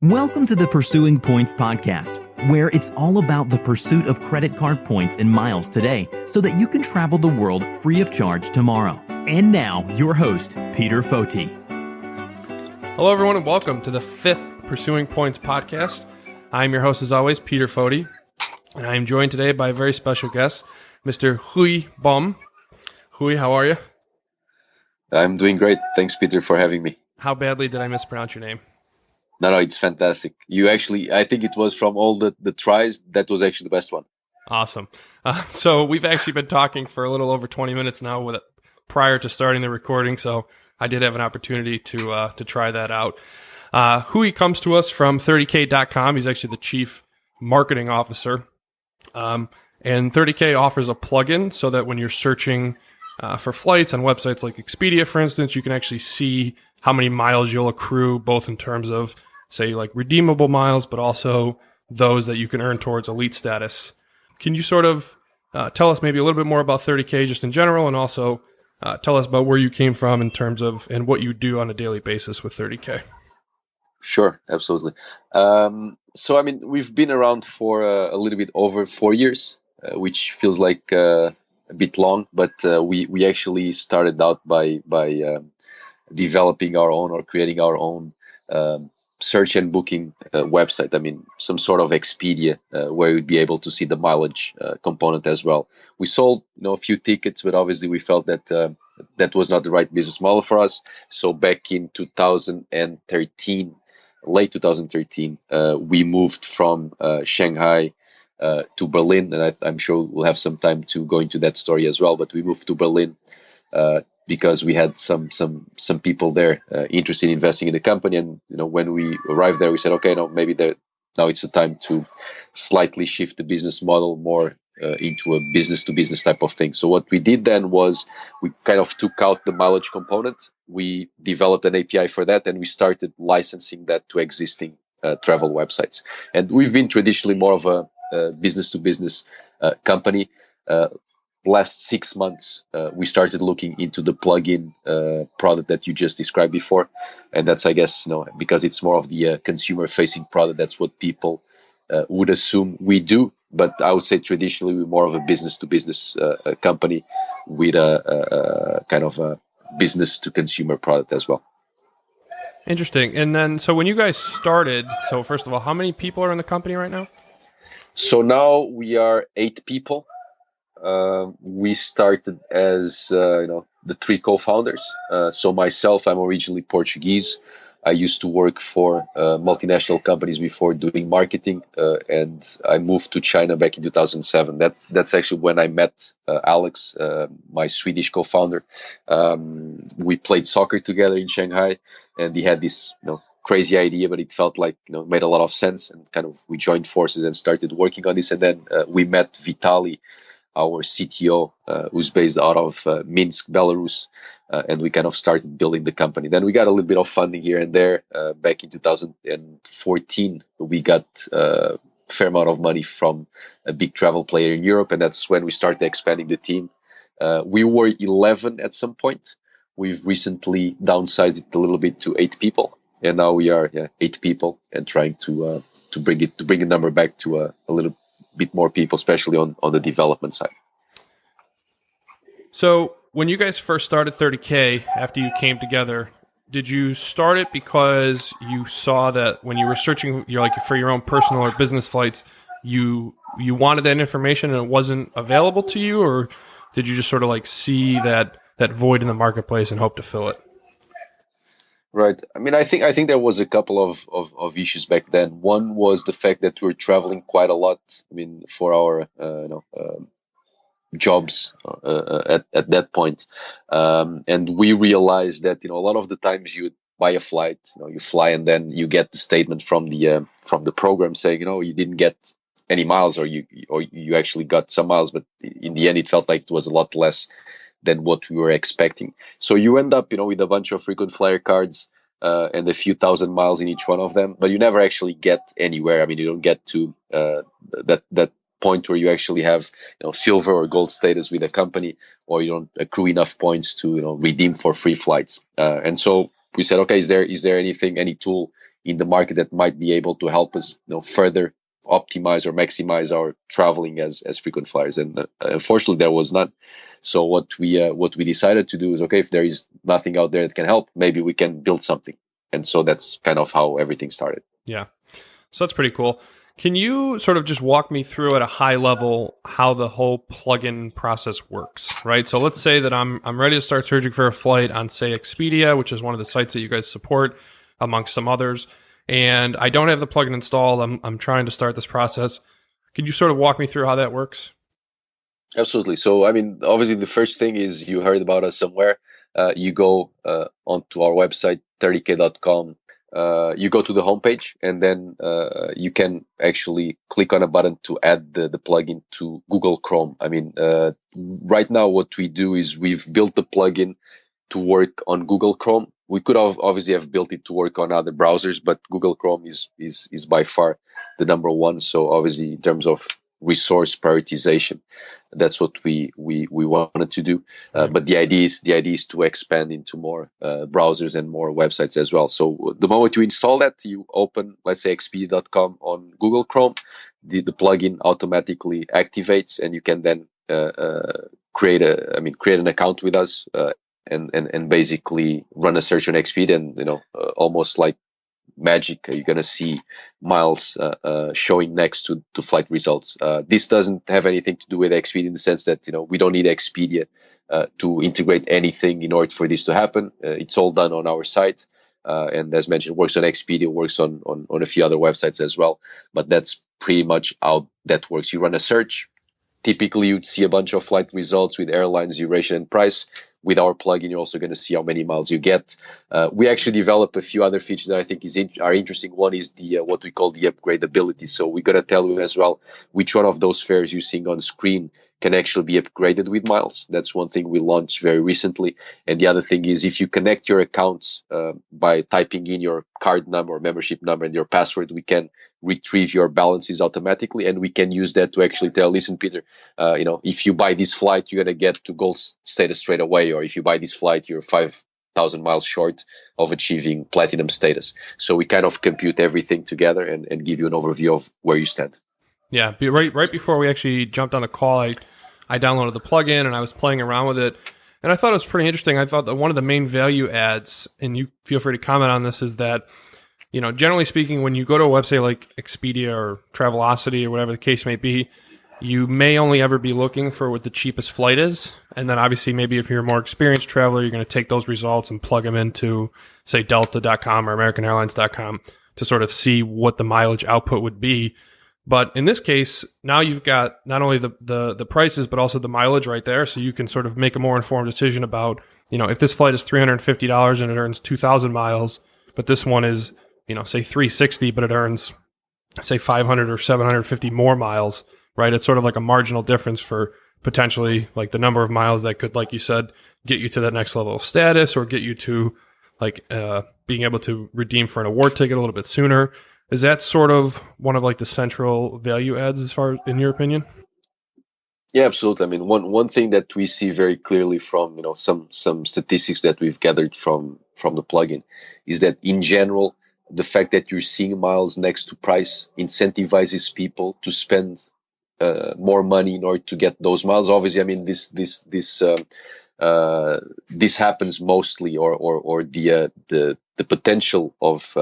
Welcome to the Pursuing Points podcast, where it's all about the pursuit of credit card points and miles today so that you can travel the world free of charge tomorrow. And now, your host, Peter Foti. Hello, everyone, and welcome to the fifth Pursuing Points podcast. I'm your host, as always, Peter Foti, and I am joined today by a very special guest, Mr. Rui Bom. Rui, how are you? I'm doing great. Thanks, Peter, for having me. How badly did I mispronounce your name? No, it's fantastic. You actually, I think it was from all the tries, that was actually the best one. Awesome. So we've actually been talking for a little over 20 minutes now prior to starting the recording, so I did have an opportunity to try that out. Rui comes to us from 30k.com. He's actually the chief marketing officer. And 30k offers a plugin so that when you're searching for flights on websites like Expedia, for instance, you can actually see how many miles you'll accrue, both in terms of, say, like redeemable miles, but also those that you can earn towards elite status. Can you sort of tell us maybe a little bit more about 30K just in general, and also tell us about where you came from in terms of and what you do on a daily basis with 30K? Sure, absolutely. So, I mean, we've been around for a little bit over 4 years, which feels like a bit long, but we actually started out by developing our own or creating our own search and booking website. I mean, some sort of Expedia where you'd be able to see the mileage component as well. We sold, a few tickets, but obviously we felt that that was not the right business model for us. So back in 2013, late 2013, we moved from Shanghai to Berlin, and I'm sure we'll have some time to go into that story as well. But we moved to Berlin because we had some people there interested in investing in the company, and when we arrived there, we said, okay, maybe now it's the time to slightly shift the business model more into a business to business type of thing. So what we did then was we kind of took out the mileage component. We developed an API for that, and we started licensing that to existing travel websites. And we've been traditionally more of a business to business company. Last 6 months, we started looking into the plugin product that you just described before, and that's, I guess, because it's more of the consumer-facing product. That's what people would assume we do. But I would say traditionally we're more of a business-to-business company with a kind of a business-to-consumer product as well. Interesting. And then, so when you guys started, so first of all, how many people are in the company right now? So now we are 8 people. We started as, the 3 co-founders. So myself, I'm originally Portuguese. I used to work for multinational companies before doing marketing, and I moved to China back in 2007. That's actually when I met Alex, my Swedish co-founder. We played soccer together in Shanghai, and he had this, crazy idea, but it felt like, made a lot of sense, and kind of we joined forces and started working on this. And then we met Vitaly, our CTO, who's based out of Minsk, Belarus, and we kind of started building the company. Then we got a little bit of funding here and there. Back in 2014, we got a fair amount of money from a big travel player in Europe, and that's when we started expanding the team. We were 11 at some point. We've recently downsized it a little bit to 8 people, and now we are 8 people, and trying to bring the number back to a little bit more people, especially on the development side. So when you guys first started 30K, after you came together, did you start it because you saw that when you were searching for your own personal or business flights, you wanted that information and it wasn't available to you, or did you just sort of see that void in the marketplace and hope to fill it? Right. I mean, I think there was a couple of issues back then. One was the fact that we were traveling quite a lot. I mean, for our jobs at that point, and we realized that a lot of the times you buy a flight, you fly, and then you get the statement from the program saying you didn't get any miles, or you actually got some miles, but in the end it felt like it was a lot less than what we were expecting. So you end up, with a bunch of frequent flyer cards and a few thousand miles in each one of them, but you never actually get anywhere. I mean, you don't get to that point where you actually have, silver or gold status with a company, or you don't accrue enough points to, redeem for free flights. And so we said, okay, is there anything, any tool in the market that might be able to help us, further optimize or maximize our traveling as frequent flyers. And unfortunately, there was none. So what we decided to do is, okay, if there is nothing out there that can help, maybe we can build something. And so that's kind of how everything started. Yeah. So that's pretty cool. Can you sort of just walk me through at a high level how the whole plugin process works, right? So let's say that I'm ready to start searching for a flight on, say, Expedia, which is one of the sites that you guys support, amongst some others, and I don't have the plugin installed. I'm trying to start this process. Can you sort of walk me through how that works? Absolutely. So, I mean, obviously, the first thing is you heard about us somewhere. You go onto our website, 30k.com. You go to the homepage, and then you can actually click on a button to add the plugin to Google Chrome. I mean, right now, what we do is we've built the plugin to work on Google Chrome. We could have obviously have built it to work on other browsers, but Google Chrome is by far the number one. So obviously, in terms of resource prioritization, that's what we wanted to do. But the idea is to expand into more browsers and more websites as well. So the moment you install that, you open, let's say, expedia.com on Google Chrome, the plugin automatically activates, and you can then create an account with us. And basically run a search on Expedia, and almost like magic, you're gonna see miles showing next to flight results. This doesn't have anything to do with Expedia in the sense that we don't need Expedia to integrate anything in order for this to happen. It's all done on our site, and as mentioned, works on Expedia, works on a few other websites as well. But that's pretty much how that works. You run a search. Typically, you'd see a bunch of flight results with airlines, duration, and price. With our plugin, you're also going to see how many miles you get. We actually develop a few other features that I think are interesting. One is the what we call the upgradability. So we're going to tell you as well which one of those fares you're seeing on screen can actually be upgraded with miles. That's one thing we launched very recently. And the other thing is if you connect your accounts by typing in your card number or membership number and your password, we can retrieve your balances automatically, and we can use that to actually tell, listen, Peter, if you buy this flight, you're going to get to gold status straight away, or if you buy this flight, you're 5,000 miles short of achieving platinum status. So we kind of compute everything together and give you an overview of where you stand. Yeah, right before we actually jumped on the call, I downloaded the plugin and I was playing around with it, and I thought it was pretty interesting. I thought that one of the main value adds, and you feel free to comment on this, is that generally speaking, when you go to a website like Expedia or Travelocity or whatever the case may be, you may only ever be looking for what the cheapest flight is. And then obviously maybe if you're a more experienced traveler, you're going to take those results and plug them into, say, Delta.com or AmericanAirlines.com to sort of see what the mileage output would be. But in this case, now you've got not only the prices, but also the mileage right there. So you can sort of make a more informed decision about, if this flight is $350 and it earns 2,000 miles, but this one is, say $360, but it earns, say, 500 or 750 more miles, right? It's sort of like a marginal difference for potentially like the number of miles that could, like you said, get you to that next level of status or get you to like being able to redeem for an award ticket a little bit sooner. Is that sort of one of like the central value adds as far as, in your opinion? Yeah, absolutely. I mean, one thing that we see very clearly from some statistics that we've gathered from the plugin is that in general, the fact that you're seeing miles next to price incentivizes people to spend more money in order to get those miles. Obviously, I mean this happens mostly, or the potential of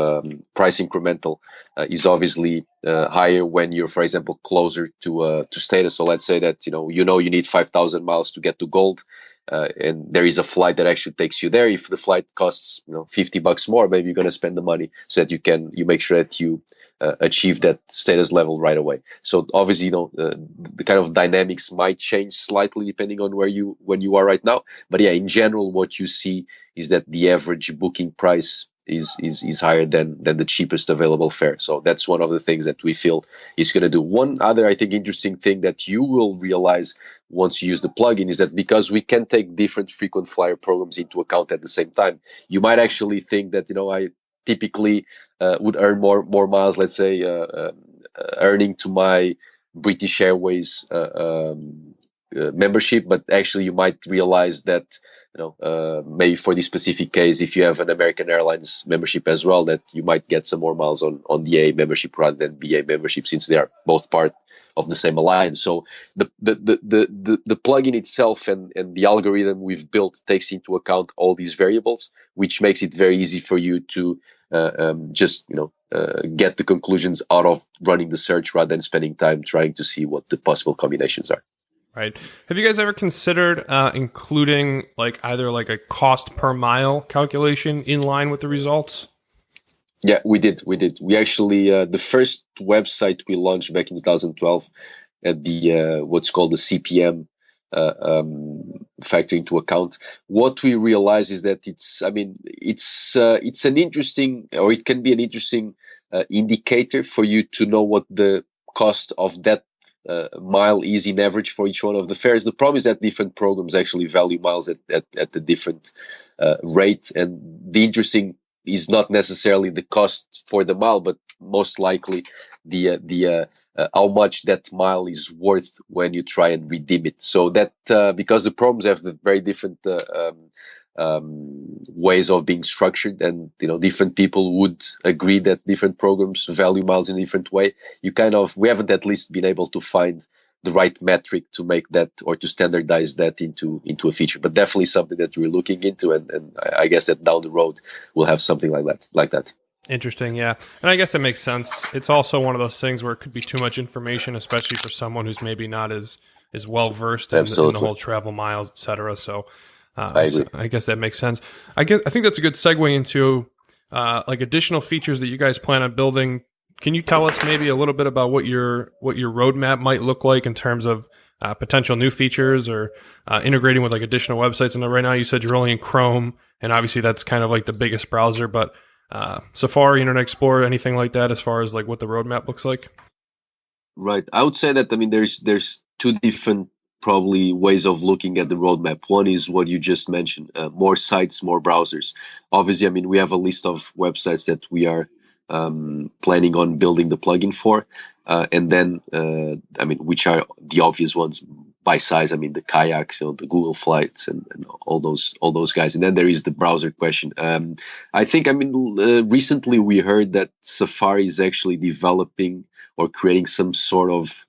price incremental is obviously higher when you're, for example, closer to status. So let's say that you need 5,000 miles to get to gold. And there is a flight that actually takes you there. If the flight costs $50 more, maybe you're going to spend the money so that you make sure that you achieve that status level right away. So obviously, the kind of dynamics might change slightly depending on when you are right now. But yeah, in general, what you see is that the average booking price is higher than the cheapest available fare. So that's one of the things that we feel is going to do. One other, I think, interesting thing that you will realize once you use the plugin is that because we can take different frequent flyer programs into account at the same time, you might actually think that, I typically would earn more miles, let's say, earning to my British Airways membership, but actually you might realize that maybe for this specific case, if you have an American Airlines membership as well, that you might get some more miles on the A membership rather than BA membership, since they are both part of the same alliance. So the plugin itself and the algorithm we've built takes into account all these variables, which makes it very easy for you to just get the conclusions out of running the search rather than spending time trying to see what the possible combinations are. Right. Have you guys ever considered including either a cost per mile calculation in line with the results? Yeah, we did. We actually, the first website we launched back in 2012 at the what's called the CPM factor into account. What we realize is that it's an interesting, or it can be an interesting indicator for you to know what the cost of that mile is in average for each one of the fares. The problem is that different programs actually value miles at a different rate, and the interesting is not necessarily the cost for the mile, but most likely the how much that mile is worth when you try and redeem it. So that because the programs have the very different ways of being structured, and different people would agree that different programs value miles in a different way. We haven't at least been able to find the right metric to make that, or to standardize that into a feature, but definitely something that we're looking into, and I guess that down the road we'll have something like that. Interesting, yeah. And I guess that makes sense. It's also one of those things where it could be too much information, especially for someone who's maybe not as well versed in the whole travel miles, et cetera. So I agree. So I guess that makes sense. I think that's a good segue into additional features that you guys plan on building. Can you tell us maybe a little bit about what your roadmap might look like in terms of potential new features, or integrating with additional websites? And right now you said you're only in Chrome, and obviously that's kind of the biggest browser, but Safari, Internet Explorer, anything like that, as far as what the roadmap looks like? Right. I would say that, there's two different probably ways of looking at the roadmap. One is what you just mentioned, more sites, more browsers. Obviously, we have a list of websites that we are planning on building the plugin for, and then which are the obvious ones by size. The kayaks, the Google Flights, and all those guys. And then there is the browser question. I think recently we heard that Safari is actually developing or creating some sort of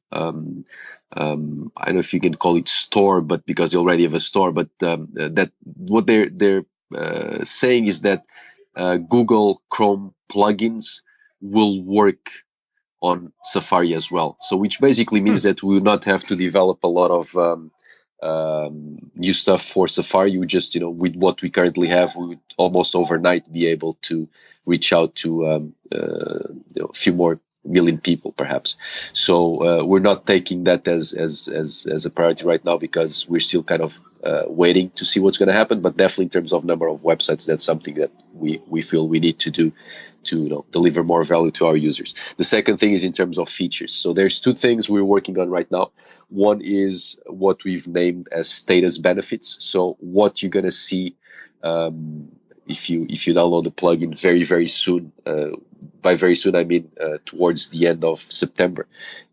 I don't know if you can call it store, but because they already have a store. But that what they're saying is that Google Chrome plugins will work on Safari as well. So which basically means that we will not have to develop a lot of new stuff for Safari. You just, with what we currently have, we would almost overnight be able to reach out to a few more million people, perhaps. So we're not taking that as a priority right now, because we're still kind of waiting to see what's going to happen. But definitely in terms of number of websites, that's something that we feel we need to do to deliver more value to our users. The second thing is in terms of features. So there's two things we're working on right now. One is what we've named as status benefits. So what you're going to see if you download the plugin very, very soon, by very soon I mean towards the end of September,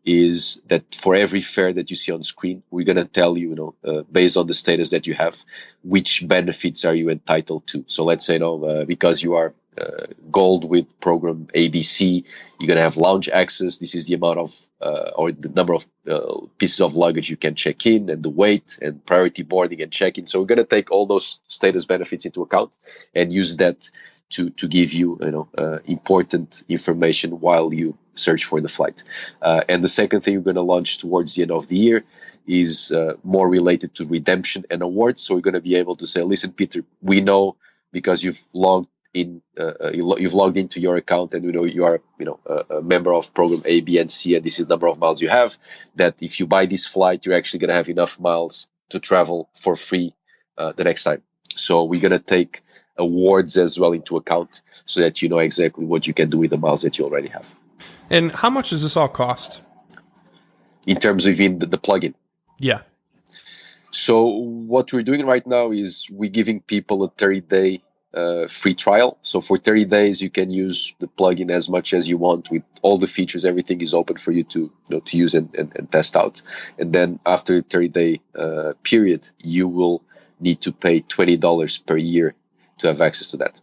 is that for every fare that you see on screen, we're going to tell you, based on the status that you have, which benefits are you entitled to. So let's say, because you are gold with program ABC, you're going to have lounge access. This is the amount of or the number of pieces of luggage you can check in, and the weight, and priority boarding and check-in. So we're going to take all those status benefits into account and use that to give you important information while you search for the flight. And the second thing we're going to launch towards the end of the year is more related to redemption and awards. So we're going to be able to say, listen, Peter, we know because you've logged into your account, and you are a member of program A, B, and C, and this is the number of miles you have, that if you buy this flight, you're actually going to have enough miles to travel for free the next time. So we're going to take awards as well into account, so that you know exactly what you can do with the miles that you already have. And how much does this all cost? In terms of even the plugin? Yeah. So what we're doing right now is we're giving people a 30-day free trial. So for 30 days, you can use the plugin as much as you want with all the features. Everything is open for you to use and test out. And then after the 30-day period, you will need to pay $20 per year to have access to that.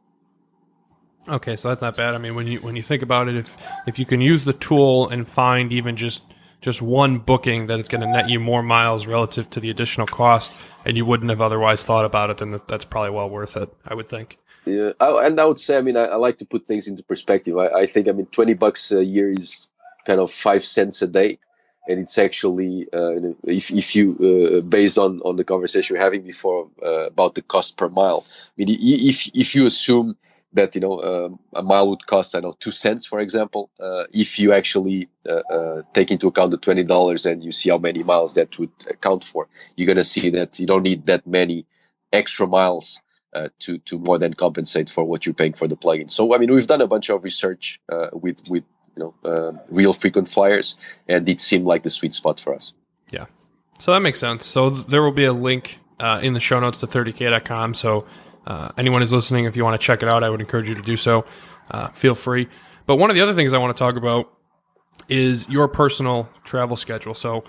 Okay, so that's not bad. I mean, when you think about it, if you can use the tool and find even just one booking that is going to net you more miles relative to the additional cost, and you wouldn't have otherwise thought about it, then that's probably well worth it, I would think. Yeah, and I would say, I mean, I like to put things into perspective. I think, I mean, $20 a year is kind of 5 cents a day, and it's actually if you based on the conversation we're having before about the cost per mile. I mean, if you assume that a mile would cost, I don't know, 2 cents, for example, if you actually take into account the $20 and you see how many miles that would account for, you're gonna see that you don't need that many extra miles to more than compensate for what you're paying for the plugin. So I mean, we've done a bunch of research with real frequent flyers, and it seemed like the sweet spot for us. Yeah, so that makes sense. So there will be a link in the show notes to 30k.com. So anyone who's listening, if you want to check it out, I would encourage you to do so. Feel free. But one of the other things I want to talk about is your personal travel schedule. So,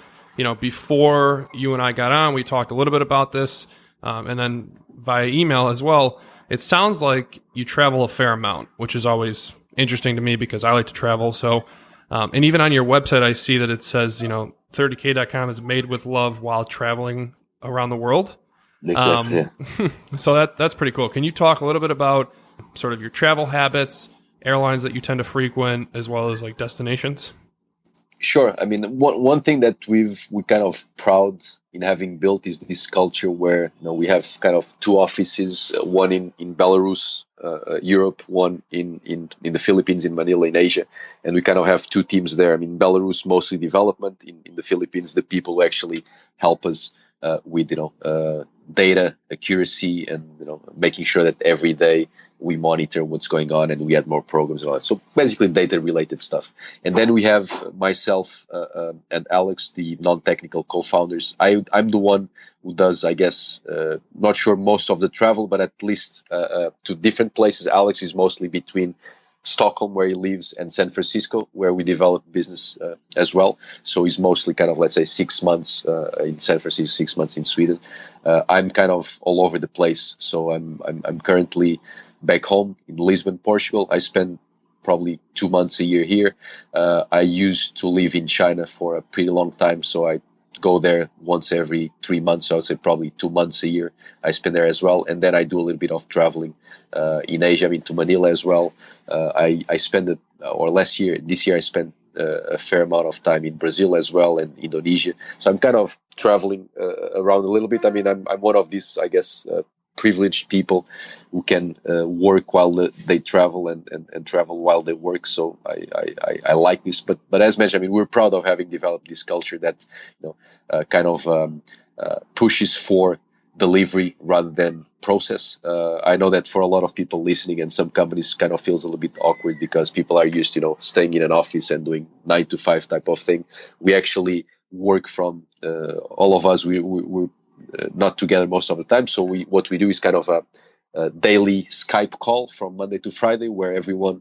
before you and I got on, we talked a little bit about this, and then via email as well. It sounds like you travel a fair amount, which is always interesting to me because I like to travel. So, and even on your website, I see that it says, 30k.com is made with love while traveling around the world. Exactly. Yeah. So that's pretty cool. Can you talk a little bit about sort of your travel habits, airlines that you tend to frequent, as well as like destinations? Sure. I mean, one thing that we're kind of proud in having built is this culture where we have kind of 2 offices, one in Belarus, Europe, one in the Philippines, in Manila, in Asia, and we kind of have 2 teams there. I mean, Belarus mostly development, in the Philippines the people who actually help us with data accuracy and making sure that every day we monitor what's going on and we add more programs and all that. So basically data related stuff. And then we have myself and Alex, the non-technical co-founders. I'm the one who does, I guess, not sure most of the travel, but at least to different places. Alex is mostly between Stockholm, where he lives, and San Francisco, where we develop business as well. So he's mostly kind of, let's say, 6 months in San Francisco, 6 months in Sweden. I'm kind of all over the place. So I'm currently back home in Lisbon, Portugal. I spend probably 2 months a year here. I used to live in China for a pretty long time, so I go there once every 3 months. So I would say probably 2 months a year I spend there as well. And then I do a little bit of traveling in Asia, I mean, to Manila as well. I spend it, or this year I spent a fair amount of time in Brazil as well, and Indonesia. So I'm kind of traveling around a little bit. I mean, I'm one of these, I guess, privileged people who can work while they travel and travel while they work. So I like this, but as mentioned, I mean, we're proud of having developed this culture that kind of pushes for delivery rather than process. I know that for a lot of people listening, and some companies kind of feels a little bit awkward because people are used to staying in an office and doing 9 to 5 type of thing. We actually work from all of us. We're not together most of the time. So what we do is kind of a daily Skype call from Monday to Friday, where everyone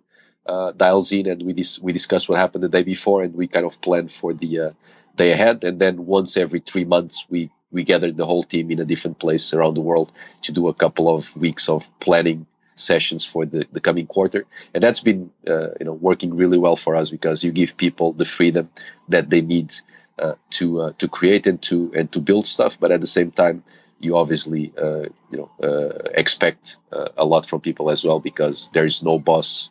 dials in and we discuss what happened the day before, and we kind of plan for the day ahead. And then once every 3 months, we gather the whole team in a different place around the world to do a couple of weeks of planning sessions for the coming quarter. And that's been working really well for us, because you give people the freedom that they need to create and to build stuff, but at the same time you obviously expect a lot from people as well, because there is no boss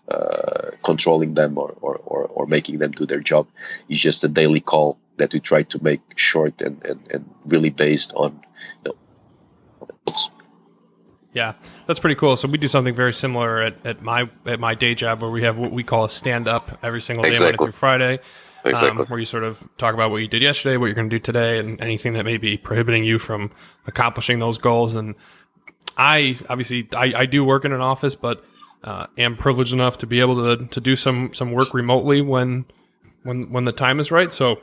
controlling them or making them do their job. It's just a daily call that we try to make short and really based on Yeah, that's pretty cool. So we do something very similar at my day job, where we have what we call a stand up every single day, Monday through Friday. Exactly. Where you sort of talk about what you did yesterday, what you're going to do today, and anything that may be prohibiting you from accomplishing those goals. And I do work in an office, but am privileged enough to be able to do some work remotely when the time is right. So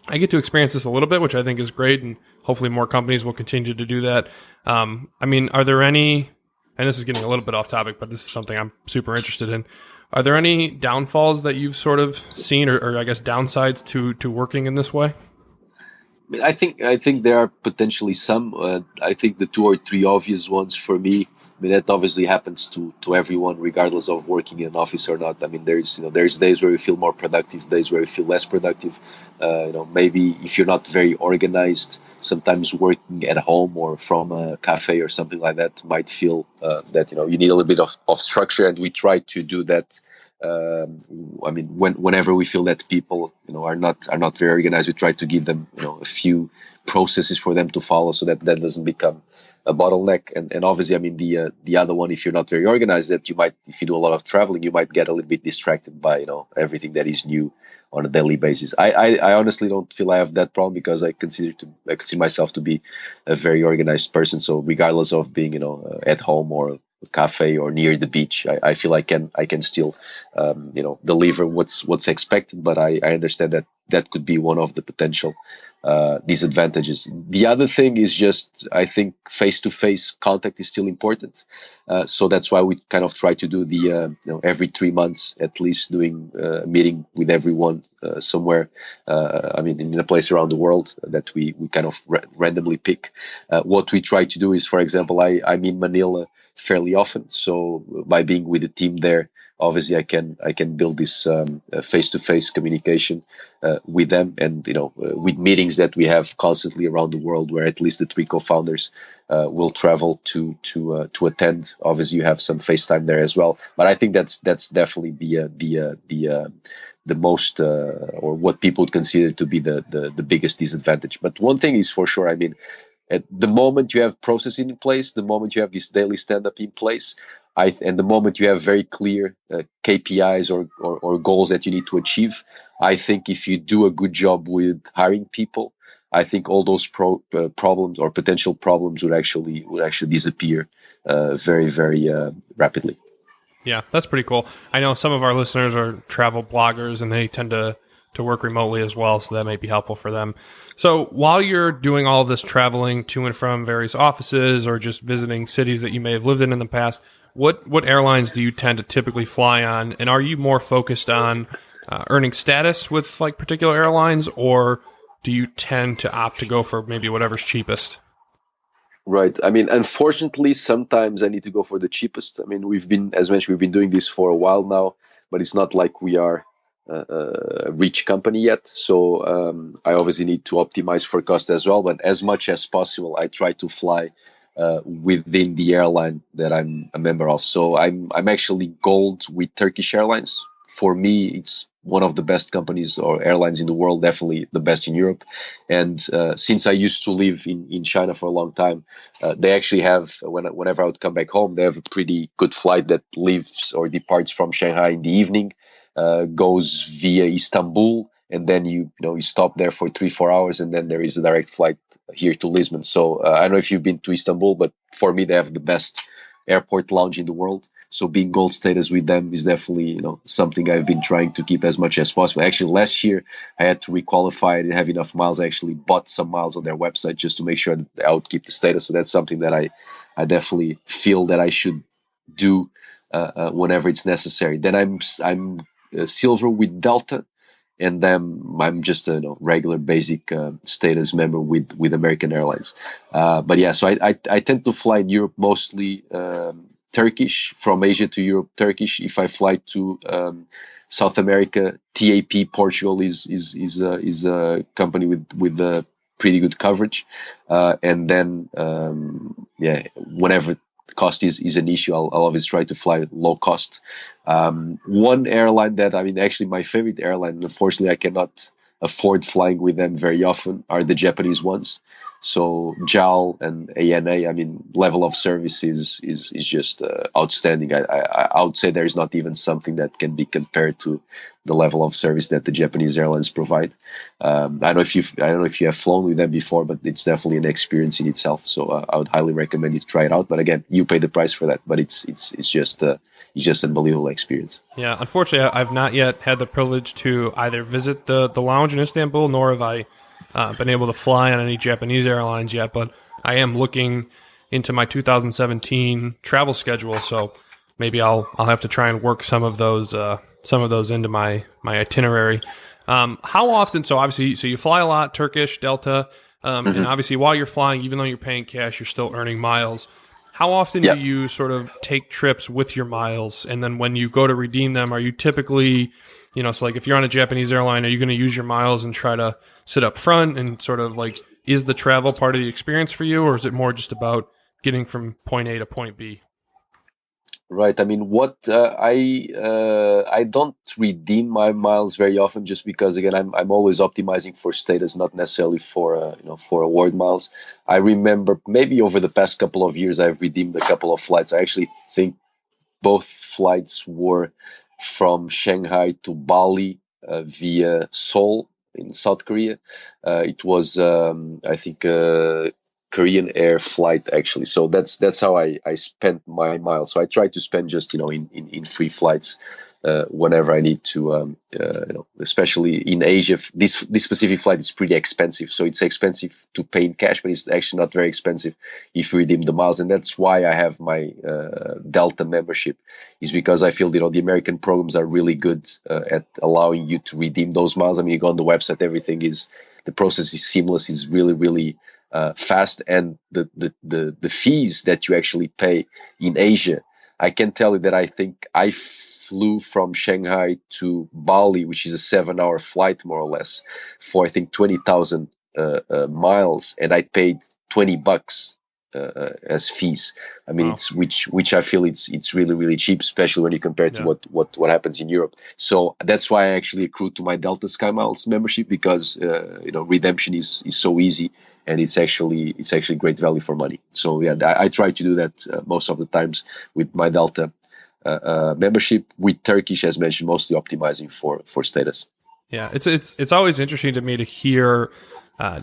I get to experience this a little bit, which I think is great, and hopefully more companies will continue to do that. I mean, are there any, and this is getting a little bit off topic, but this is something I'm super interested in. Are there any downfalls that you've sort of seen, or I guess downsides to working in this way? I think there are potentially some. I think the two or three obvious ones for me. I mean, that obviously happens to everyone, regardless of working in an office or not. I mean, there's days where you feel more productive, days where you feel less productive. Maybe if you're not very organized, sometimes working at home or from a cafe or something like that might feel that you need a little bit of structure, and we try to do that. I mean, whenever we feel that people, are not very organized, we try to give them, a few processes for them to follow, so that doesn't become a bottleneck. And obviously, I mean, the other one, if you're not very organized, that you might, if you do a lot of traveling, you might get a little bit distracted by everything that is new on a daily basis. I honestly don't feel I have that problem, because I consider myself to be a very organized person. So regardless of being at home or a cafe or near the beach, I feel I can still deliver what's expected. But I understand that could be one of the potential disadvantages. The other thing is just, I think face-to-face contact is still important. So that's why we kind of try to do the every 3 months at least, doing a meeting with everyone somewhere. I mean, in a place around the world that we kind of randomly pick. What we try to do is, for example, I'm in Manila fairly often, so by being with the team there, obviously I can build this face-to-face communication with them, and with meetings that we have constantly around the world, where at least the three co-founders will travel to attend. Obviously, you have some FaceTime there as well, but I think that's definitely the most or what people would consider to be the biggest disadvantage. But one thing is for sure, I mean, at the moment you have processing in place, the moment you have this daily stand-up in place, and the moment you have very clear KPIs or goals that you need to achieve, I think if you do a good job with hiring people, I think all those problems or potential problems would actually disappear very, very rapidly. Yeah, that's pretty cool. I know some of our listeners are travel bloggers, and they tend to work remotely as well, so that may be helpful for them. So while you're doing all this traveling to and from various offices, or just visiting cities that you may have lived in the past, what airlines do you tend to typically fly on? And are you more focused on earning status with like particular airlines, or do you tend to opt to go for maybe whatever's cheapest? Right. I mean, unfortunately, sometimes I need to go for the cheapest. I mean, as mentioned, we've been doing this for a while now, but it's not like we are a rich company yet. So I obviously need to optimize for cost as well. But as much as possible, I try to fly within the airline that I'm a member of. So I'm actually gold with Turkish Airlines. For me, it's one of the best companies or airlines in the world, definitely the best in Europe. And since I used to live in China for a long time, they actually have, whenever I would come back home, they have a pretty good flight that leaves or departs from Shanghai in the evening, goes via Istanbul, and then you stop there for 3-4 hours, and then there is a direct flight here to Lisbon. So I don't know if you've been to Istanbul, but for me, they have the best airport lounge in the world. So being gold status with them is definitely something I've been trying to keep as much as possible. Actually, last year I had to requalify. I didn't have enough miles. I actually bought some miles on their website just to make sure that I would keep the status. So that's something that I definitely feel that I should do whenever it's necessary. Then I'm silver with Delta, and then I'm just a regular basic status member with American Airlines. But yeah, so I tend to fly in Europe mostly Turkish, from Asia to Europe Turkish. If I fly to South America, TAP Portugal is a company with pretty good coverage. And then whenever cost is an issue, I'll always try to fly low cost. One airline that, I mean, actually my favorite airline, unfortunately I cannot afford flying with them very often, are the Japanese ones. So JAL and ANA, I mean, level of service is just outstanding. I would say there is not even something that can be compared to the level of service that the Japanese airlines provide. I don't know if you have flown with them before, but it's definitely an experience in itself. So I would highly recommend you to try it out. But again, you pay the price for that. But it's just an unbelievable experience. Yeah, unfortunately, I've not yet had the privilege to either visit the lounge in Istanbul, nor have I been able to fly on any Japanese airlines yet. But I am looking into my 2017 travel schedule, so maybe I'll have to try and work some of those into my itinerary. How often? So obviously, so you fly a lot, Turkish, Delta, and Hmm. obviously while you're flying, even though you're paying cash, you're still earning miles. How often do Yeah. you sort of take trips with your miles? And then when you go to redeem them, are you typically, so like if you're on a Japanese airline, are you going to use your miles and try to sit up front and sort of like, is the travel part of the experience for you, or is it more just about getting from point A to point B? Right. I mean, what I don't redeem my miles very often, just because again I'm always optimizing for status, not necessarily for for award miles. I remember maybe over the past couple of years I've redeemed a couple of flights. I actually think both flights were from Shanghai to Bali via Seoul in South Korea. It was, I think, a Korean Air flight actually. So that's how I spent my miles. So I try to spend just in free flights whenever I need to. Especially in Asia, this specific flight is pretty expensive. So it's expensive to pay in cash, but it's actually not very expensive if you redeem the miles, and that's why I have my Delta membership. Is because I feel the American programs are really good at allowing you to redeem those miles. I mean, you go on the website, the process is seamless, is really fast, and the fees that you actually pay in Asia, I can tell you that I think I flew from Shanghai to Bali, which is a 7-hour flight more or less, for I think 20,000 miles, and I paid $20 as fees. I mean, Wow. it's which I feel it's really cheap, especially when you compare to Yeah. what happens in Europe. So that's why I actually accrued to my Delta Sky Miles membership, because redemption is so easy, and it's actually great value for money. So yeah, I try to do that most of the times with my Delta membership. With Turkish, as mentioned, mostly optimizing for status. Yeah, it's always interesting to me to hear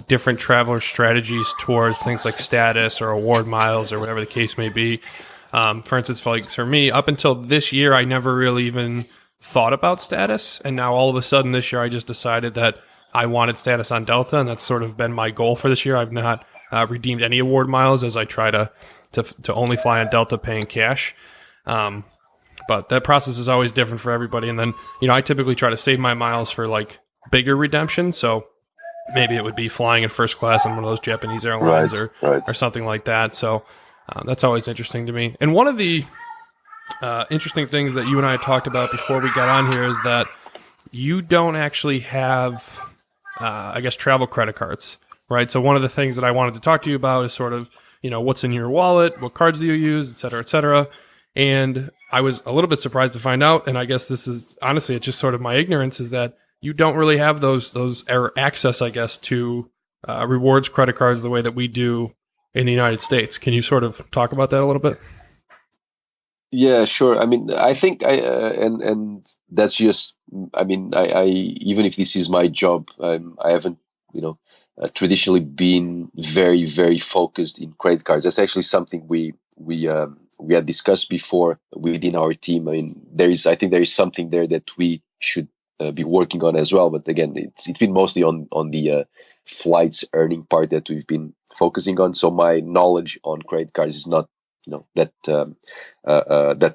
different traveler strategies towards things like status or award miles or whatever the case may be. For instance, like for me, up until this year, I never really even thought about status, and now all of a sudden this year, I just decided that I wanted status on Delta, and that's sort of been my goal for this year. I've not redeemed any award miles as I try to only fly on Delta paying cash. Um, but that process is always different for everybody. And then, I typically try to save my miles for like bigger redemptions. So maybe it would be flying in first class on one of those Japanese airlines Right, or right. something like that. So that's always interesting to me. And one of the interesting things that you and I had talked about before we got on here is that you don't actually have, I guess, travel credit cards, right? So one of the things that I wanted to talk to you about is sort of, what's in your wallet, what cards do you use, et cetera, et cetera. And I was a little bit surprised to find out, and I guess this is honestly, it's just sort of my ignorance, is that you don't really have those access, I guess, to rewards credit cards the way that we do in the United States. Can you sort of talk about that a little bit? Yeah, sure. I mean, I think and that's just. I mean, I even if this is my job, I haven't, traditionally been very focused in credit cards. That's actually something we had discussed before within our team. I mean, I think there is something there that we should be working on as well. But again, it's been mostly on the flights earning part that we've been focusing on. So my knowledge on credit cards is not that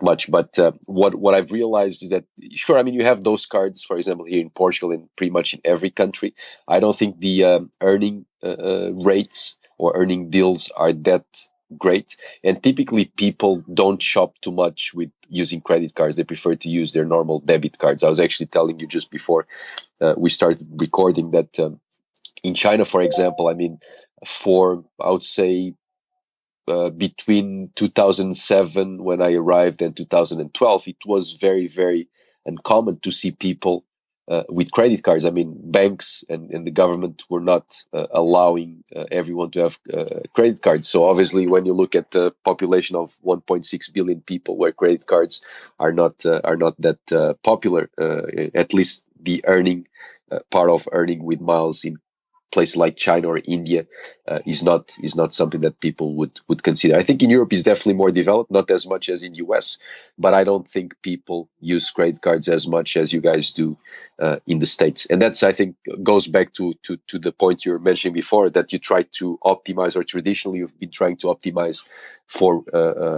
much. But what I've realized is that, sure, I mean, you have those cards, for example, here in Portugal and pretty much in every country. I don't think the earning rates or earning deals are that great, and typically people don't shop too much with using credit cards. They prefer to use their normal debit cards. I was actually telling you just before we started recording that in China, for example, I mean, for, I would say, between 2007 when I arrived and 2012, it was very uncommon to see people with credit cards. I mean, banks and the government were not allowing everyone to have credit cards. So obviously, when you look at the population of 1.6 billion people, where credit cards are not that popular, at least the earning part of earning with miles in places like China or India is not something that people would consider. I think in Europe is definitely more developed, not as much as in the US, but I don't think people use credit cards as much as you guys do in the States. And that's, I think, goes back to the point you were mentioning before, that you try to optimize, or traditionally you've been trying to optimize for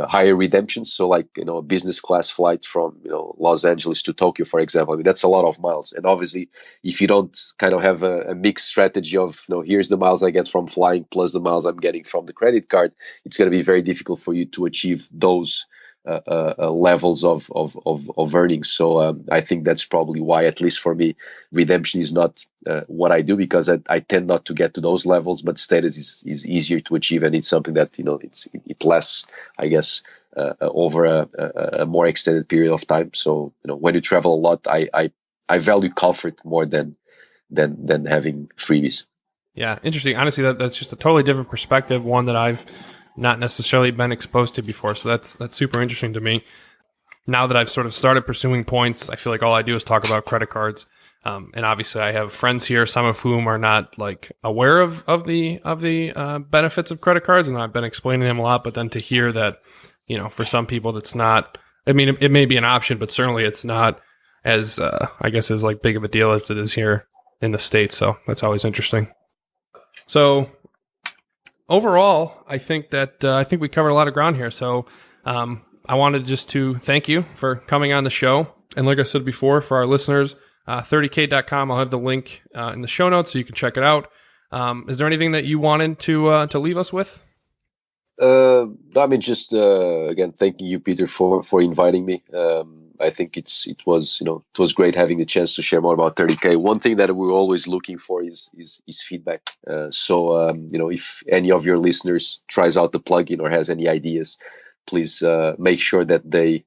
higher redemptions. So like, a business class flight from, Los Angeles to Tokyo, for example. I mean, that's a lot of miles. And obviously, if you don't kind of have a mixed strategy of, here's the miles I get from flying plus the miles I'm getting from the credit card, it's going to be very difficult for you to achieve those levels of earnings. So I think that's probably why, at least for me, redemption is not what I do, because I tend not to get to those levels, but status is easier to achieve, and it's something that it lasts, I guess, over a more extended period of time. So when you travel a lot, I value comfort more than having freebies. Yeah, interesting. Honestly, that's just a totally different perspective, one that I've not necessarily been exposed to before. So that's super interesting to me. Now that I've sort of started pursuing points, I feel like all I do is talk about credit cards. And obviously I have friends here, some of whom are not like aware of the benefits of credit cards. And I've been explaining them a lot, but then to hear that, for some people that's not, I mean, it may be an option, but certainly it's not as, I guess, as like big of a deal as it is here in the States. So that's always interesting. So overall, I think we covered a lot of ground here. So I wanted just to thank you for coming on the show. And like I said before, for our listeners, 30k.com, I'll have the link in the show notes so you can check it out. Is there anything that you wanted to leave us with? I mean, just again, thanking you, Peter, for inviting me. I think it was great having the chance to share more about 30K. One thing that we're always looking for is feedback. So if any of your listeners tries out the plugin or has any ideas, please make sure that they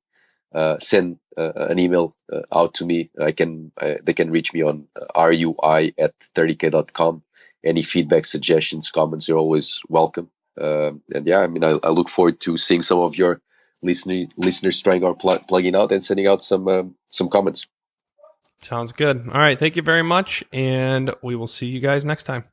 send an email out to me. They can reach me on rui@30k.com. Any feedback, suggestions, comments are always welcome. And yeah, I mean, I look forward to seeing some of your listeners trying our plugin out and sending out some comments. Sounds good. All right. Thank you very much. And we will see you guys next time.